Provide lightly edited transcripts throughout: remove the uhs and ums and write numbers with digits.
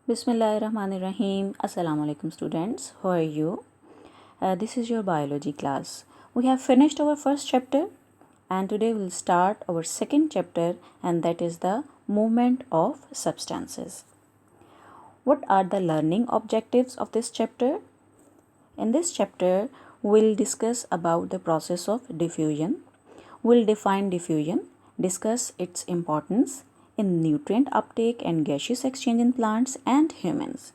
Bismillahirrahmanirrahim. Assalamu alaikum students. How are you? This is your biology class. We have finished our first chapter and today we'll start our second chapter, and that is the movement of substances. What are the learning objectives of this chapter? In this chapter, we'll discuss about the process of diffusion. We'll define diffusion, discuss its importance in nutrient uptake and gaseous exchange in plants and humans.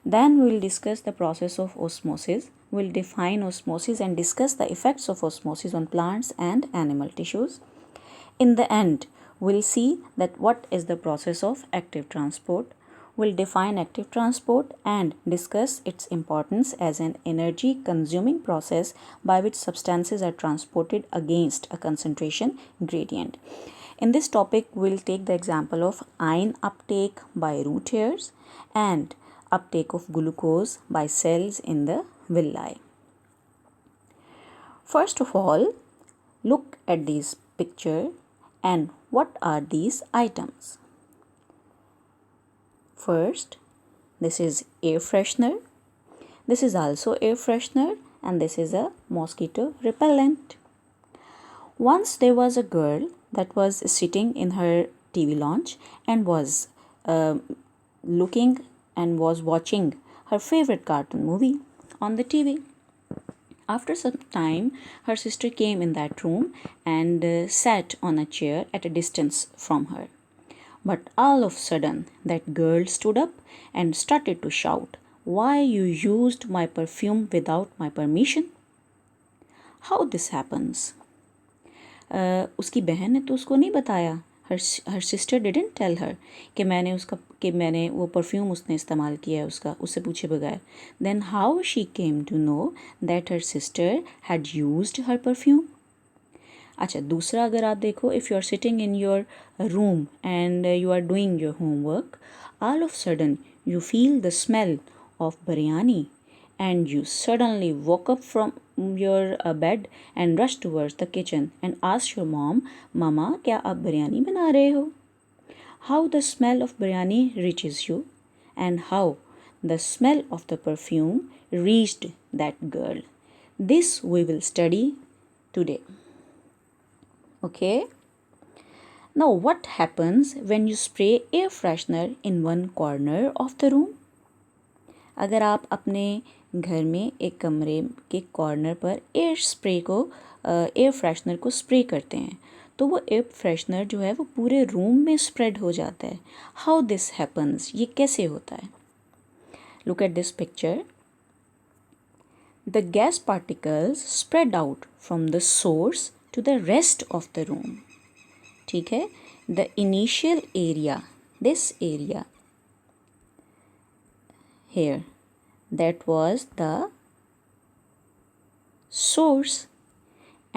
Then we'll discuss the process of osmosis. We'll define osmosis and discuss the effects of osmosis on plants and animal tissues. In the end, we'll see that what is the process of active transport. We'll define active transport and discuss its importance as an energy consuming process by which substances are transported against a concentration gradient. In this topic, we'll take the example of ion uptake by root hairs and uptake of glucose by cells in the villi. First of all, look at this picture and what are these items? First, this is air freshener. This is also air freshener and this is a mosquito repellent. Once there was a girl that was sitting in her TV lounge and was looking and was watching her favorite cartoon movie on the TV. After some time, her sister came in that room and sat on a chair at a distance from her. But all of a sudden, that girl stood up and started to shout, "Why you used my perfume without my permission?" How this happens? उसकी बहन ने तो उसको नहीं बताया. Her sister didn't tell her कि मैंने वो परफ्यूम उसने इस्तेमाल किया है उससे पूछे बगैर. Then how she came to know that her sister had used her perfume? अच्छा, दूसरा अगर आप देखो, if you are sitting in your room and you are doing your homework, all of a sudden you feel the smell of biryani and you suddenly woke up from your bed and rushed towards the kitchen and asked your mom, "Mama, क्या आप बिरयानी बना रहे हो?" How the smell of biryani reaches you and how the smell of the perfume reached that girl. This we will study today. Okay? Now what happens when you spray air freshener in one corner of the room? अगर आप अपने घर में एक कमरे के corner पर air freshener को स्प्रे करते हैं तो वो एयर फ्रेशनर जो है वो पूरे रूम में स्प्रेड हो जाता है. हाउ दिस हैपन्स, ये कैसे होता है? Look at this picture. The gas particles spread out from the source to the rest of the room. ठीक है. The initial area, this area here, that was the source,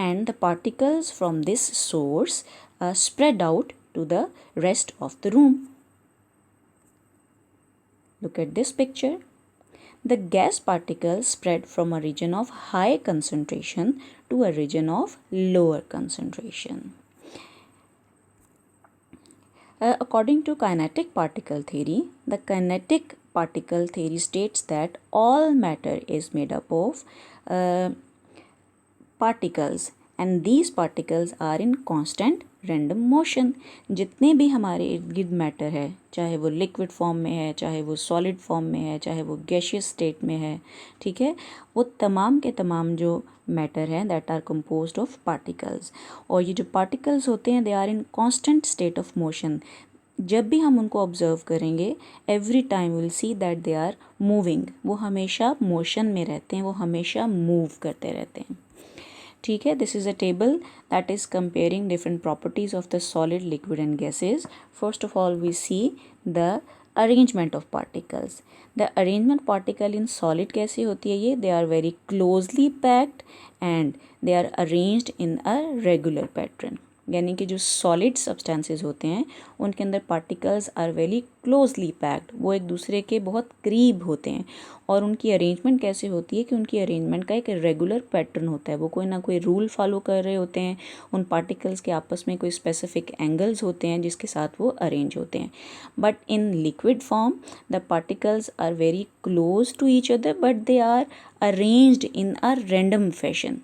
and the particles from this source spread out to the rest of the room. Look at this picture. The gas particles spread from a region of high concentration to a region of lower concentration. According to kinetic particle theory, the kinetic particle theory states that all matter is made up of particles and these particles are in constant random motion. जितने भी हमारे इर्द गिर्द matter है, चाहे वो liquid form में है, चाहे वो सॉलिड फॉर्म में है, चाहे वो गैशियस स्टेट में है, ठीक है, वो तमाम के तमाम जो मैटर हैं that are composed of particles. और ये जो पार्टिकल्स होते हैं they are in constant state of motion. जब भी हम उनको ऑब्जर्व करेंगे every time will see that they are moving. वो हमेशा मोशन में रहते हैं, वो हमेशा मूव करते रहते हैं. ठीक है. This is a table that is comparing different properties of the solid, liquid and gases. First of all we see the arrangement of particles. The arrangement particle in solid कैसी होती है? ये they are very closely packed and they are arranged in a regular pattern. यानी कि जो solid substances होते हैं उनके अंदर particles are very closely packed, वो एक दूसरे के बहुत करीब होते हैं। और उनकी अरेंजमेंट कैसे होती है कि उनकी अरेंजमेंट का एक रेगुलर पैटर्न होता है, वो कोई ना कोई रूल फॉलो कर रहे होते हैं। उन पार्टिकल्स के आपस में कोई स्पेसिफिक एंगल्स होते हैं जिसके साथ वो अरेंज होते हैं। But in liquid form the particles are very close to each other but they are arranged in a random fashion.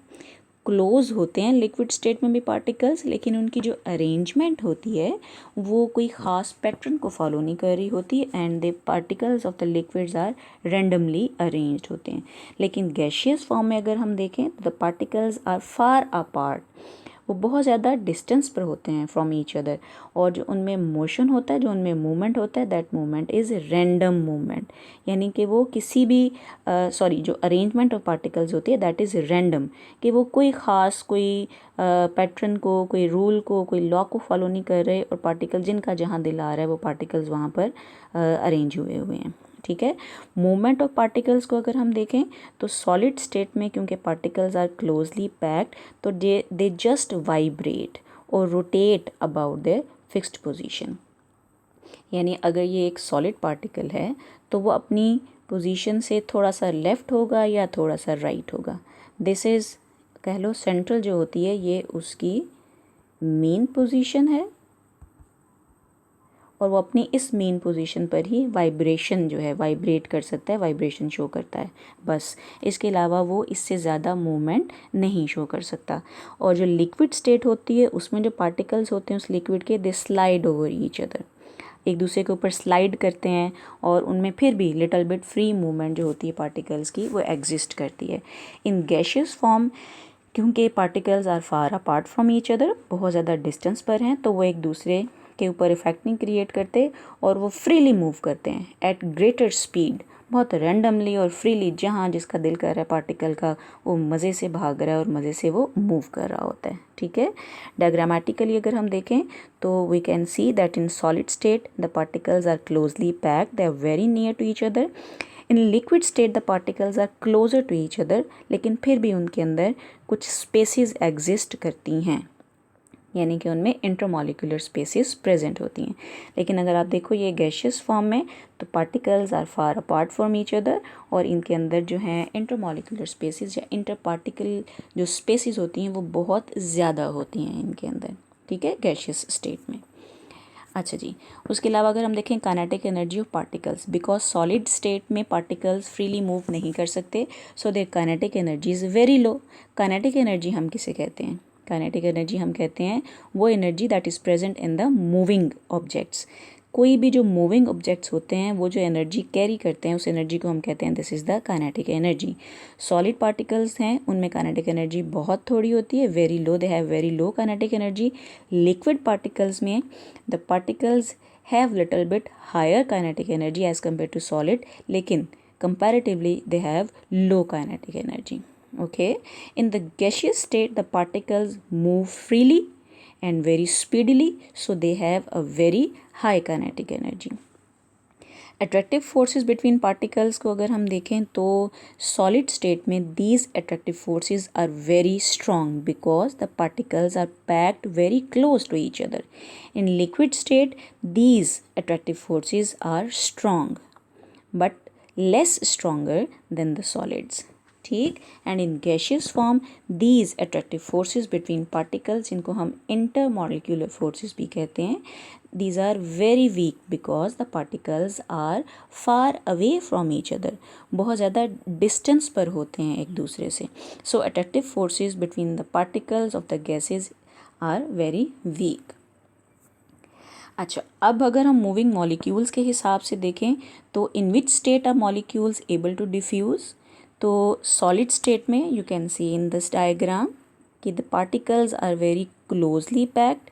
Close होते हैं लिक्विड स्टेट में भी पार्टिकल्स, लेकिन उनकी जो अरेंजमेंट होती है वो कोई ख़ास पैटर्न को फॉलो नहीं कर रही होती, and the particles of the liquids are randomly arranged होते हैं। लेकिन गैशियस फॉर्म में अगर हम देखें तो the particles are far apart, वो बहुत ज़्यादा डिस्टेंस पर होते हैं फ्रॉम ईच अदर, और जो उनमें मोशन होता है, जो उनमें मूवमेंट होता है, that movement is random movement, यानी कि वो किसी भी जो अरेंजमेंट ऑफ पार्टिकल्स होती है दैट इज़ रैंडम, कि वो कोई ख़ास कोई पैटर्न को, कोई रूल को, कोई लॉ को फॉलो नहीं कर रहे, और पार्टिकल जिनका जहाँ दिल आ रहा है वो पार्टिकल्स वहाँ पर अरेंज हुए हुए हैं। ठीक है। मूवमेंट ऑफ पार्टिकल्स को अगर हम देखें तो सॉलिड स्टेट में क्योंकि पार्टिकल्स आर क्लोजली पैक्ड तो दे जस्ट वाइब्रेट और rotate about their fixed position. यानी अगर ये एक सॉलिड पार्टिकल है तो वो अपनी पोजीशन से थोड़ा सा लेफ़्ट होगा या थोड़ा सा राइट होगा। दिस इज़ कह लो सेंट्रल जो होती है ये उसकी मेन पोजीशन है, और वो अपनी इस मेन पोजीशन पर ही वाइब्रेशन जो है वाइब्रेट कर सकता है, वाइब्रेशन शो करता है बस। इसके अलावा वो इससे ज़्यादा मूवमेंट नहीं शो कर सकता। और जो लिक्विड स्टेट होती है उसमें जो पार्टिकल्स होते हैं उस लिक्विड के, दे स्लाइड ओवर ईच अदर, एक दूसरे के ऊपर स्लाइड करते हैं, और उनमें फिर भी लिटल बिट फ्री मूवमेंट जो होती है पार्टिकल्स की वो एग्जिस्ट करती है। इन गैशियस फॉर्म क्योंकि particles are far apart from each other, बहुत ज़्यादा डिस्टेंस पर हैं, तो वो एक दूसरे के ऊपर इफेक्ट नहीं क्रिएट करते और वो फ्रीली मूव करते हैं एट ग्रेटर स्पीड, बहुत रैंडमली और फ्रीली, जहाँ जिसका दिल कर रहा है पार्टिकल का वो मज़े से भाग रहा है और मज़े से वो मूव कर रहा होता है। ठीक है। डायग्रामेटिकली अगर हम देखें तो we can see that in solid state the particles are closely packed, they are very near to each other. In liquid state the particles are closer to each other, लेकिन फिर भी उनके अंदर कुछ स्पेसिस एग्जिस्ट करती हैं, यानी कि उनमें इंटरमॉलिक्यूलर स्पेसिस प्रेजेंट होती हैं। लेकिन अगर आप देखो ये गैशियस फॉर्म में तो particles are far apart from each other, और इनके अंदर जो हैं इंटरमॉलिक्यूलर स्पेसिस या इंटर पार्टिकल जो स्पेसिस होती हैं वो बहुत ज़्यादा होती हैं इनके अंदर। ठीक है, गैशियस स्टेट में। अच्छा जी, उसके अलावा अगर हम देखें kinetic energy of particles, because solid state में पार्टिकल्स फ्रीली मूव नहीं कर सकते, so their kinetic energy is very low. Kinetic energy हम किसे कहते हैं? काइनेटिक एनर्जी हम कहते हैं वो energy that is present in the moving objects. कोई भी जो मूविंग ऑब्जेक्ट्स होते हैं वो जो एनर्जी कैरी करते हैं उस एनर्जी को हम कहते हैं this is the kinetic energy. Solid particles हैं उनमें काइनेटिक एनर्जी बहुत थोड़ी होती है, very low, they have very low kinetic energy. Liquid particles में the particles have little bit higher kinetic energy as compare to solid, लेकिन comparatively they have low kinetic energy. Okay, in the gaseous state the particles move freely and very speedily, so they have a very high kinetic energy. Attractive forces between particles को अगर हम देखें तो solid state में these attractive forces are very strong because the particles are packed very close to each other. In liquid state these attractive forces are strong but less stronger than the solids. ठीक। And in gaseous form these attractive forces between particles, जिनको हम intermolecular forces भी कहते हैं, these are very weak because the particles are far away from each other, बहुत ज़्यादा distance पर होते हैं एक दूसरे से। So attractive forces between the particles of the gases are very weak. अच्छा, अब अगर हम मूविंग मॉलिक्यूल्स के हिसाब से देखें तो in which state are molecules able to diffuse, तो सॉलिड स्टेट में you can see in this diagram कि the particles are very closely packed.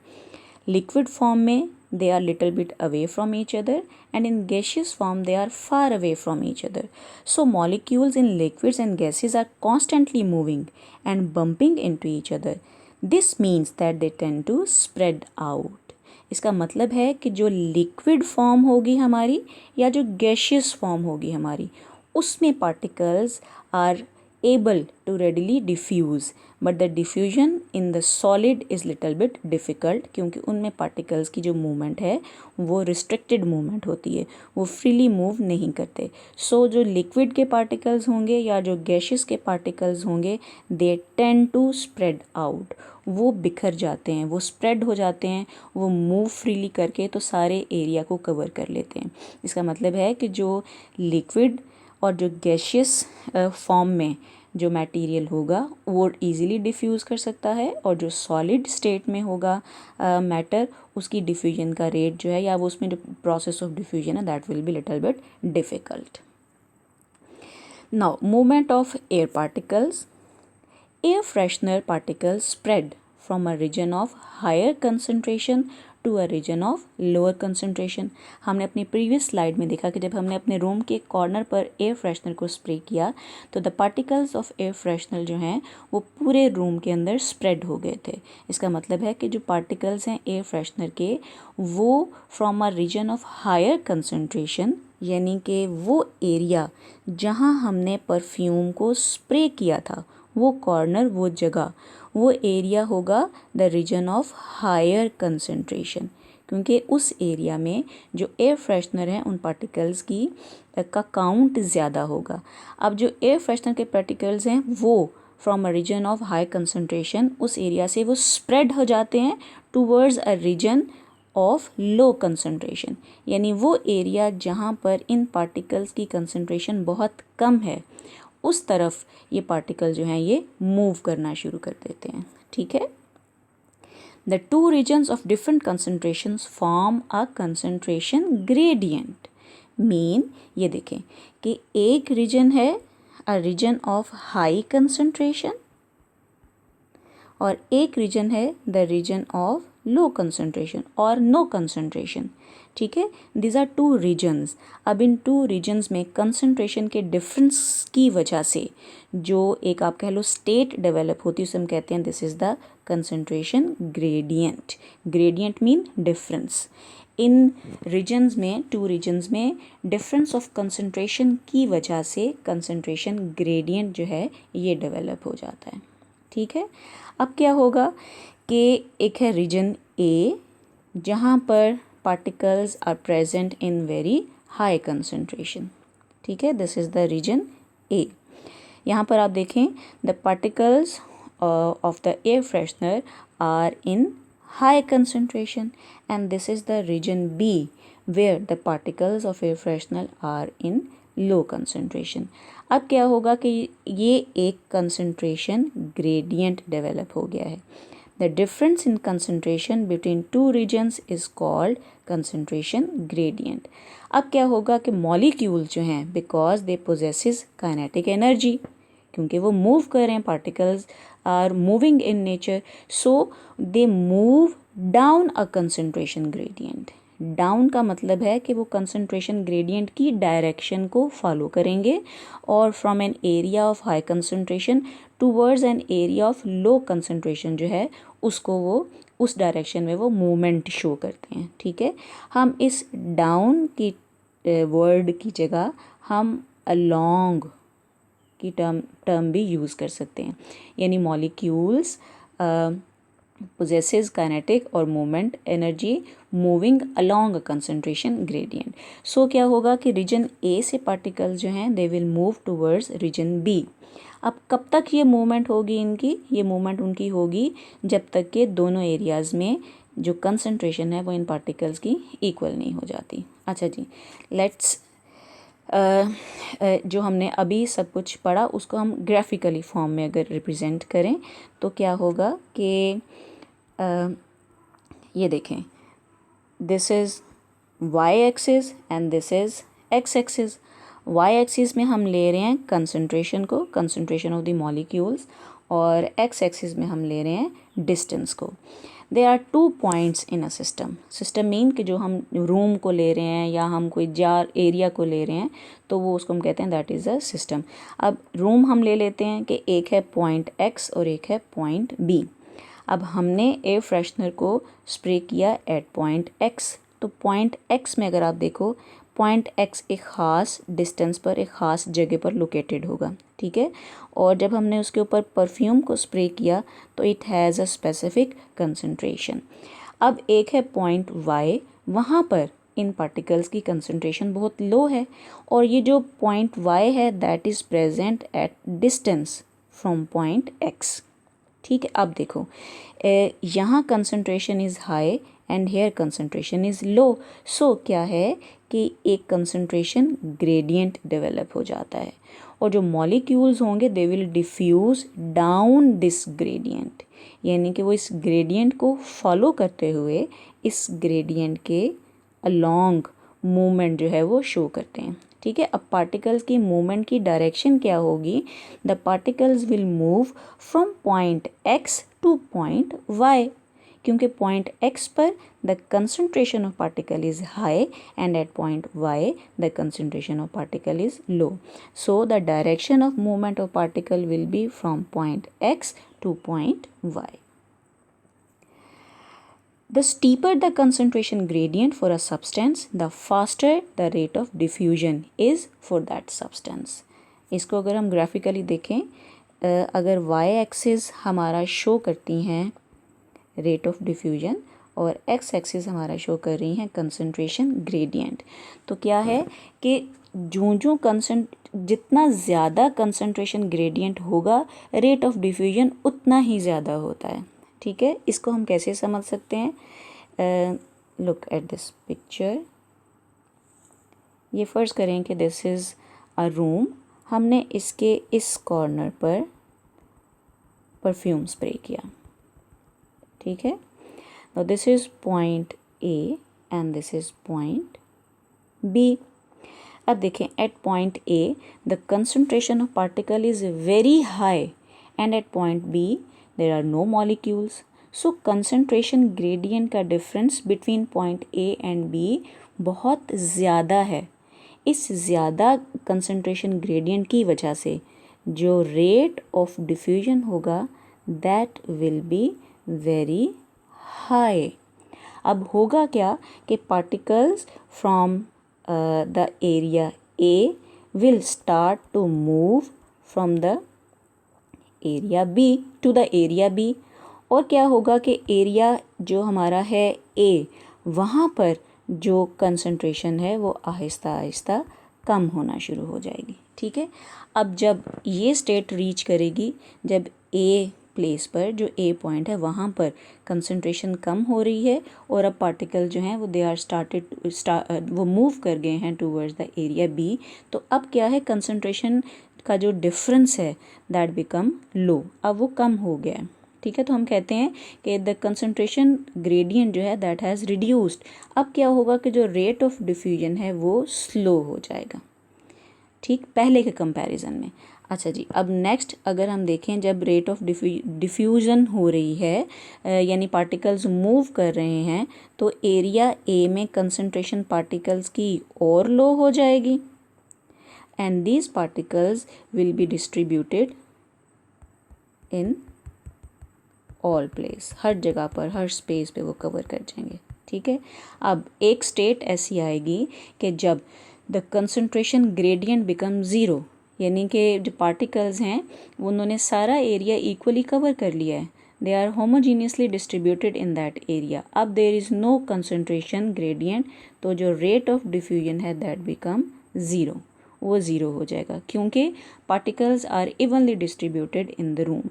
Liquid form में they are little bit away from each other, and in gaseous form they are far away from each other. So molecules in liquids and gases are constantly moving and bumping into each other. This means that they tend to spread out. इसका मतलब है कि जो liquid form होगी हमारी या जो gaseous form होगी हमारी, उसमें particles are able to readily diffuse, but the diffusion in the solid is little bit difficult, क्योंकि उनमें particles की जो movement है वो restricted movement होती है, वो freely move नहीं करते. So जो liquid के particles होंगे या जो gaseous के particles होंगे, they tend to spread out, वो बिखर जाते हैं, वो स्प्रेड हो जाते हैं, वो मूव फ्रीली करके तो सारे एरिया को कवर कर लेते हैं. इसका मतलब है कि जो लिक्विड और जो गैशियस फॉर्म में जो मटेरियल होगा वो इजीली डिफ्यूज़ कर सकता है, और जो सॉलिड स्टेट में होगा मैटर, उसकी डिफ्यूजन का रेट जो है या वो उसमें जो प्रोसेस ऑफ डिफ्यूजन है that will be little bit difficult. Now movement of air particles. Air freshener particles spread from a region of higher concentration to a region of lower concentration. हमने अपनी previous slide में देखा कि जब हमने अपने room के कॉर्नर पर एयर फ्रेशनर को स्प्रे किया तो the particles of air freshener जो हैं वो पूरे रूम के अंदर स्प्रेड हो गए थे. इसका मतलब है कि जो पार्टिकल्स हैं एयर फ्रेशनर के वो from a region of higher concentration, यानी कि वो एरिया जहाँ हमने परफ्यूम को स्प्रे किया था, वो कॉर्नर, वो जगह, वो एरिया होगा the region of higher concentration, क्योंकि उस एरिया में जो एयर फ्रेशनर हैं उन पार्टिकल्स की का काउंट ज़्यादा होगा. अब जो एयर फ्रेशनर के पार्टिकल्स हैं वो from a region of high concentration, उस एरिया से वो स्प्रेड हो जाते हैं towards a region of low concentration, यानी वो एरिया जहाँ पर इन पार्टिकल्स की कंसंट्रेशन बहुत कम है उस तरफ ये पार्टिकल जो हैं ये मूव करना शुरू कर देते हैं. ठीक है. The two regions of different concentrations form a concentration gradient. Mean ये देखें कि एक रीजन है a region of high concentration और एक रीजन है the region of low concentration और नो कंसंट्रेशन. ठीक है. These are two regions. अब इन टू रीजन्स में कंसंट्रेशन के डिफरेंस की वजह से जो एक आप कह लो स्टेट डेवलप होती है उसे हम कहते हैं this is the concentration gradient. Gradient mean difference. इन रीजन्स में, टू रीजन्स में डिफरेंस ऑफ कंसंट्रेशन की वजह से कंसंट्रेशन ग्रेडियंट जो है ये डेवलप हो जाता है. ठीक है. अब क्या होगा कि एक है रीजन ए जहाँ पर particles are present in very high concentration. ठीक है. This is the region A. यहाँ पर आप देखें the particles of the air freshener are in high concentration and this is the region B where the particles of air freshener are in low concentration. अब क्या होगा कि ये एक कंसंट्रेशन ग्रेडियंट डेवलप हो गया है. The difference in concentration between two regions is called concentration gradient. अब क्या होगा कि मॉलिक्यूल जो हैं because they possesses kinetic energy, क्योंकि वो मूव कर रहे हैं, particles are moving in nature, so they move down a concentration gradient. Down का मतलब है कि वो कंसंट्रेशन ग्रेडियंट की डायरेक्शन को फॉलो करेंगे और from an area of high concentration towards an area of low concentration जो है उसको वो उस डायरेक्शन में वो मूवमेंट शो करते हैं. ठीक है. हम इस डाउन की वर्ड की जगह हम अलोंग की टर्म भी यूज़ कर सकते हैं, यानी मॉलिक्यूल्स possesses kinetic और movement energy moving along a concentration gradient. So क्या होगा कि रीजन ए से पार्टिकल्स जो हैं they will move towards region B. अब कब तक ये मूवमेंट होगी इनकी? ये मूवमेंट उनकी होगी जब तक कि दोनों एरियाज़ में जो कंसंट्रेशन है वो इन पार्टिकल्स की इक्वल नहीं हो जाती. अच्छा जी, लेट्स जो हमने अभी सब कुछ पढ़ा उसको हम ग्राफिकली फॉर्म में अगर रिप्रेजेंट करें तो क्या होगा कि ये देखें this is Y axis and this is X axis. Y axis में हम ले रहे हैं कंसंट्रेशन को, कंसंट्रेशन ऑफ द मॉलिक्यूल्स, और एक्स एक्सिस में हम ले रहे हैं डिस्टेंस को. There are 2 points in a system. System mean कि जो हम रूम को ले रहे हैं या हम कोई जार एरिया को ले रहे हैं तो वो उसको हम कहते हैं दैट इज़ अ सिस्टम. अब रूम हम ले लेते हैं कि एक है पॉइंट एक्स और एक है पॉइंट बी. अब हमने एयर फ्रेशनर को स्प्रे किया एट पॉइंट एक्स, तो पॉइंट एक्स में अगर आप देखो पॉइंट एक्स एक ख़ास डिस्टेंस पर एक ख़ास जगह पर लोकेटेड होगा. ठीक है। और जब हमने उसके ऊपर परफ्यूम को स्प्रे किया तो it has a specific concentration. अब एक है पॉइंट वाई, वहाँ पर इन पार्टिकल्स की कंसंट्रेशन बहुत लो है, और ये जो पॉइंट वाई है that is present at distance from point X. ठीक है, अब देखो यहाँ concentration is high and here concentration is low. So क्या है कि एक कंसंट्रेशन ग्रेडियंट डेवलप हो जाता है, और जो मॉलिक्यूल्स होंगे they will diffuse down this gradient, यानी कि वो इस ग्रेडियंट को फॉलो करते हुए इस ग्रेडियंट के अलोंग मूवमेंट जो है वो शो करते हैं। ठीक है, अब पार्टिकल्स की मूवमेंट की डायरेक्शन क्या होगी? The particles will move from point X to point Y, क्योंकि पॉइंट एक्स पर the concentration of particle is high and at point Y the concentration of particle is low. So the direction of movement of particle will be from point X to point Y. The steeper the concentration gradient for a substance, the faster the rate of diffusion is for that substance. इसको अगर हम graphically देखें, अगर y axis हमारा show करती हैं rate of diffusion और x axis हमारा शो कर रही हैं कंसंट्रेशन ग्रेडियंट, तो क्या है कि जितना ज़्यादा कंसंट्रेशन ग्रेडियंट होगा रेट ऑफ डिफ्यूजन उतना ही ज़्यादा होता है। ठीक है, इसको हम कैसे समझ सकते हैं? Look at this picture. ये फ़र्ज़ करें कि दिस इज़ अ रूम, हमने इसके इस कॉर्नर पर परफ्यूम स्प्रे किया। ठीक है, now this is point A and this is point B. अब देखें, at point A the concentration of particle is very high and at point B there are no molecules. So concentration gradient का difference between point A and B बहुत ज़्यादा है। इस ज़्यादा concentration gradient की वजह से जो रेट ऑफ डिफ्यूजन होगा that will be very high. अब होगा क्या कि particles from the area A will start to move from the area B to the area B, और क्या होगा कि एरिया जो हमारा है ए, वहाँ पर जो कंसंट्रेशन है वो आहिस्ता आहिस्ता कम होना शुरू हो जाएगी। ठीक है, अब जब ये स्टेट रीच करेगी, जब ए प्लेस पर जो ए पॉइंट है वहाँ पर कंसंट्रेशन कम हो रही है और अब पार्टिकल जो हैं वो दे आर वो मूव कर गए हैं टूवर्ड्स द एरिया बी, तो अब क्या है, कंसंट्रेशन का जो डिफरेंस है दैट बिकम लो, अब वो कम हो गया है। ठीक है, तो हम कहते हैं कि द कंसंट्रेशन ग्रेडियंट जो है दैट हैज़ रिड्यूस्ड। अब क्या होगा कि जो रेट ऑफ डिफ्यूजन है वो स्लो हो जाएगा, ठीक, पहले के कंपैरिजन में। अच्छा जी, अब नेक्स्ट अगर हम देखें, जब रेट ऑफ डिफ्यूज़न हो रही है यानी पार्टिकल्स मूव कर रहे हैं, तो एरिया ए में कंसंट्रेशन पार्टिकल्स की और लो हो जाएगी and these particles will be distributed in all place, हर जगह पर, हर स्पेस पे वो कवर कर जाएंगे। ठीक है, अब एक स्टेट ऐसी आएगी कि जब the concentration gradient become zero, यानी कि जो पार्टिकल्स हैं उन्होंने सारा एरिया इक्वली कवर कर लिया है, they are homogeneously distributed in that area, अब there is no concentration gradient, तो जो रेट ऑफ डिफ्यूजन है दैट बिकम ज़ीरो, वो ज़ीरो हो जाएगा क्योंकि particles are evenly distributed in the room.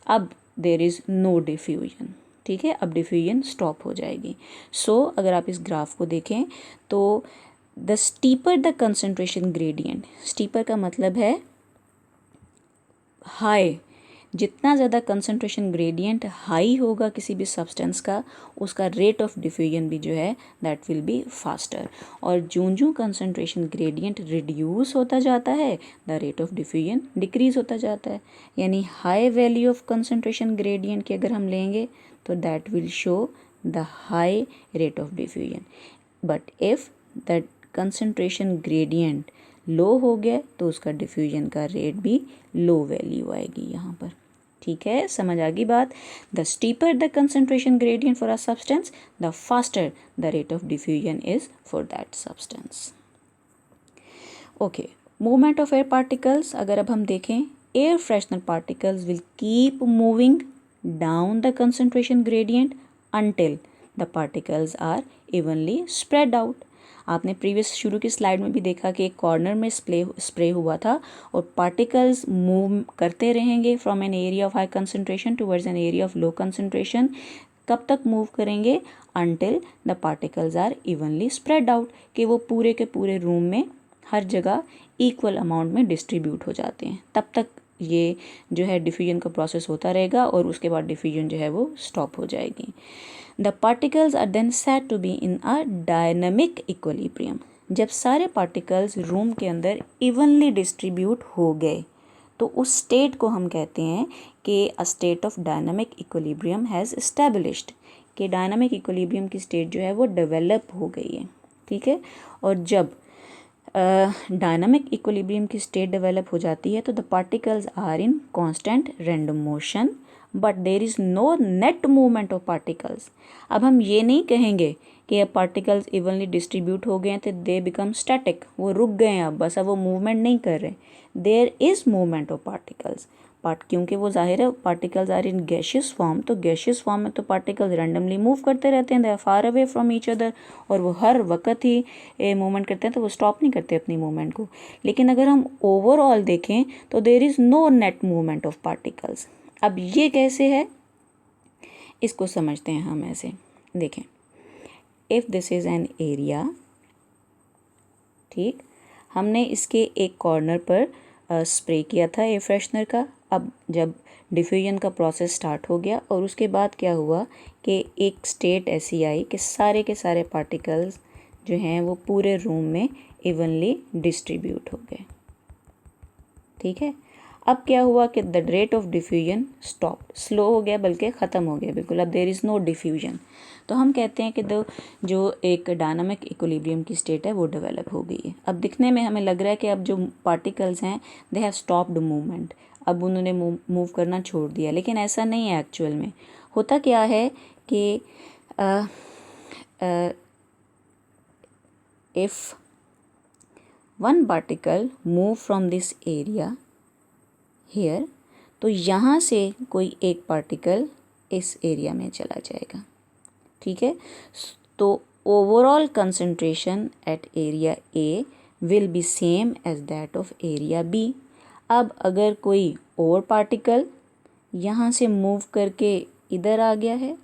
अब देयर इज़ नो डिफ्यूजन। ठीक है, अब डिफ्यूजन स्टॉप हो जाएगी। सो अगर आप इस ग्राफ को देखें तो the steeper the concentration gradient, steeper का मतलब है हाई, जितना ज़्यादा कंसंट्रेशन ग्रेडियंट हाई होगा किसी भी सब्सटेंस का, उसका रेट ऑफ डिफ्यूजन भी जो है दैट विल बी फास्टर, और जो कंसंट्रेशन ग्रेडियंट रिड्यूस होता जाता है the rate of diffusion decrease होता जाता है। यानी high value of concentration gradient की अगर हम लेंगे तो that will show the high rate of diffusion, but if the concentration gradient low हो गया तो उसका डिफ्यूजन का रेट भी लो वैल्यू आएगी यहाँ पर। ठीक है, समझ आ गई बात? The steeper the concentration gradient for a substance, the faster the rate of diffusion is for that substance. Okay, movement of air particles, अगर अब हम देखें, air freshener particles will keep moving down the concentration gradient until the particles are evenly spread out. आपने previous शुरू की slide में भी देखा कि एक कॉर्नर में स्प्रे हुआ था और पार्टिकल्स मूव करते रहेंगे from an area of high concentration towards an area of low concentration. कब तक मूव करेंगे? until the particles are evenly spread out, कि वो पूरे के पूरे रूम में हर जगह इक्वल अमाउंट में डिस्ट्रीब्यूट हो जाते हैं. तब तक ये जो है डिफ्यूजन का प्रोसेस होता रहेगा और उसके बाद डिफ्यूजन जो है वो स्टॉप हो जाएगी. The particles are then said to be in a dynamic equilibrium. जब सारे पार्टिकल्स रूम के अंदर इवनली डिस्ट्रीब्यूट हो गए तो उस स्टेट को हम कहते हैं कि अ state of dynamic equilibrium has established, कि डायनामिक इक्विलिब्रियम की स्टेट जो है वो डेवलप हो गई है. ठीक है. और जब डायनामिक इक्विलिब्रियम की स्टेट डेवलप हो जाती है तो the particles are in constant random motion but there is no net movement of particles. अब हम ये नहीं कहेंगे कि अब पार्टिकल्स इवनली डिस्ट्रीब्यूट हो गए हैं तो दे बिकम स्टैटिक, वो रुक गए हैं, अब बस अब वो मूवमेंट नहीं कर रहे. There is movement of particles क्योंकि वो जाहिर है particles are in gaseous form, तो गैशियस फॉर्म में तो पार्टिकल्स रैंडमली मूव करते रहते हैं, they are far away from each other, और वो हर वक्त ही मूवमेंट करते हैं, तो वो स्टॉप नहीं करते अपनी मूवमेंट को. लेकिन अगर हम ओवरऑल देखें तो there is no net movement of particles. अब ये कैसे है, इसको समझते हैं हम ऐसे. देखें, if this is an area, ठीक, हमने इसके एक कॉर्नर पर स्प्रे किया था एयर फ्रेशनर का. अब जब डिफ्यूजन का प्रोसेस स्टार्ट हो गया और उसके बाद क्या हुआ कि एक स्टेट ऐसी आई कि सारे के सारे पार्टिकल्स जो हैं वो पूरे रूम में इवनली डिस्ट्रीब्यूट हो गए. ठीक है. अब क्या हुआ कि the rate of diffusion stop, slow हो गया, बल्कि ख़त्म हो गया बिल्कुल. अब देयर इज़ नो डिफ्यूजन. तो हम कहते हैं कि जो एक डायनामिक इक्विलिब्रियम की स्टेट है वो डेवलप हो गई है. अब दिखने में हमें लग रहा है कि अब जो पार्टिकल्स हैं दे हैव स्टॉप्ड मूवमेंट, अब उन्होंने मूव करना छोड़ दिया, लेकिन ऐसा नहीं है. एक्चुअल में होता क्या है कि if one particle move from this area here, तो यहाँ से कोई एक पार्टिकल इस एरिया में चला जाएगा. ठीक है. तो overall concentration at area A will be same as that of area B. अब अगर कोई और पार्टिकल यहाँ से मूव करके इधर आ गया है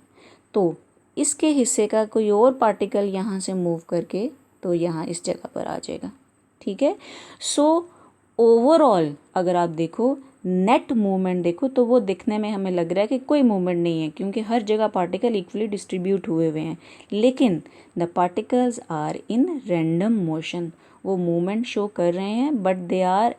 तो इसके हिस्से का कोई और पार्टिकल यहाँ से मूव करके तो यहाँ इस जगह पर आ जाएगा. ठीक है. सो ओवरऑल अगर आप देखो नेट मूवमेंट देखो तो वो दिखने में हमें लग रहा है कि कोई मूवमेंट नहीं है, क्योंकि हर जगह पार्टिकल इक्वली डिस्ट्रीब्यूट हुए हुए हैं. लेकिन the particles are in random motion, वो मूवमेंट शो कर रहे हैं but they are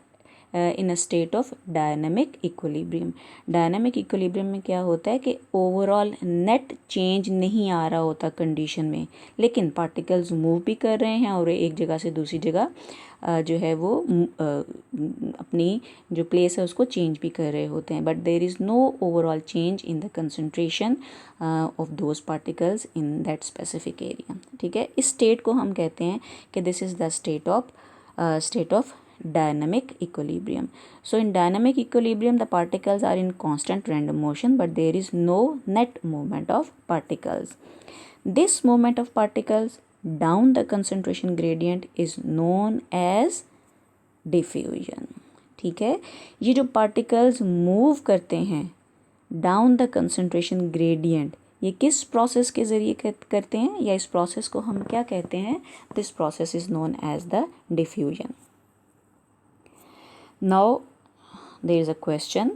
in a state of dynamic equilibrium. Dynamic equilibrium में क्या होता है कि ओवरऑल नेट चेंज नहीं आ रहा होता कंडीशन में, लेकिन पार्टिकल्स मूव भी कर रहे हैं और एक जगह से दूसरी जगह जो है वो अपनी जो प्लेस है उसको चेंज भी कर रहे होते हैं. But there is no overall change in the concentration of those particles in that specific area. ठीक है. इस स्टेट को हम कहते हैं कि this is the state of dynamic equilibrium. So in dynamic equilibrium the particles are in constant random motion but there is no net movement of particles. This movement of particles down the concentration gradient is known as diffusion. ठीक है. ये जो particles move करते हैं down the concentration gradient, ये किस process के ज़रिए करते हैं या इस प्रोसेस को हम क्या कहते हैं? This process is known as the diffusion. Now there is a question.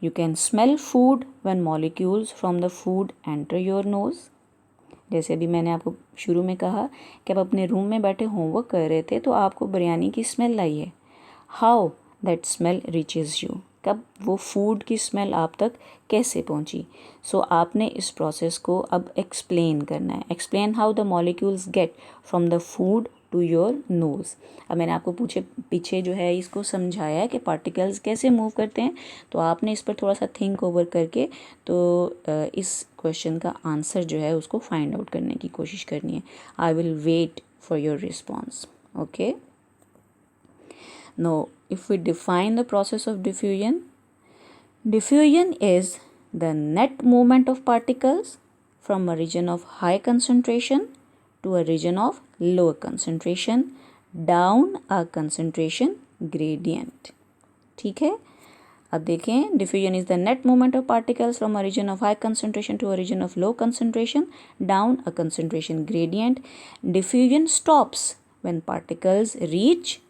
You can smell food when molecules from the food enter your nose. जैसे भी मैंने आपको शुरू में कहा कि आप अपने रूम में बैठे होमवर्क कर रहे थे तो आपको बिरयानी की स्मेल आई है. How that smell reaches you. कब वो फूड की स्मेल आप तक कैसे पहुंची? सो आपने इस प्रोसेस को अब एक्सप्लेन करना है. Explain how the molecules get from the food to your nose. अब मैंने आपको पीछे जो है इसको समझाया है कि पार्टिकल्स कैसे मूव करते हैं, तो आपने इस पर थोड़ा सा थिंक ओवर करके तो इस क्वेश्चन का आंसर जो है उसको फाइंड आउट करने की कोशिश करनी है. I will wait for your response. Okay. Now, if we define the process of diffusion, diffusion is the net movement of particles from a region of high concentration to a region of lower concentration down a concentration gradient. ठीक है, अब देखें, diffusion is the net movement of particles from a region of high concentration to a region of low concentration down a concentration gradient. Diffusion stops when particles reach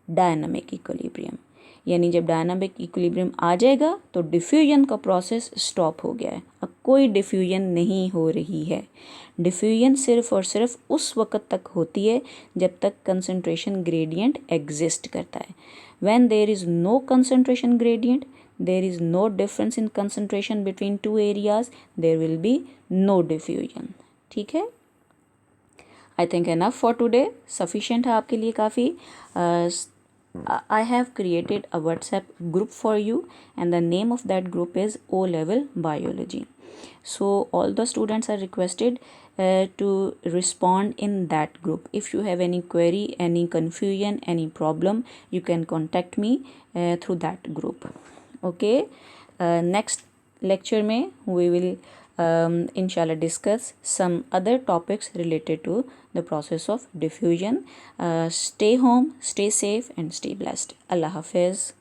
dynamic equilibrium. यानी जब dynamic equilibrium आ जाएगा तो diffusion का process stop हो गया है, अब कोई डिफ्यूजन नहीं हो रही है. डिफ्यूजन सिर्फ और सिर्फ उस वक्त तक होती है जब तक कंसंट्रेशन ग्रेडियंट एग्जिस्ट करता है. When there is no concentration gradient, there is no difference in concentration between two areas, there will be no diffusion. ठीक है, I think enough for today, sufficient है आपके लिए काफ़ी. I have created a WhatsApp group for you, and the name of that group is O Level Biology. So all the students are requested to respond in that group. If you have any query, any confusion, any problem, you can contact me through that group. Okay, next lecture में we will inshallah discuss some other topics related to the process of diffusion. Stay home, stay safe and stay blessed. Allah Hafiz.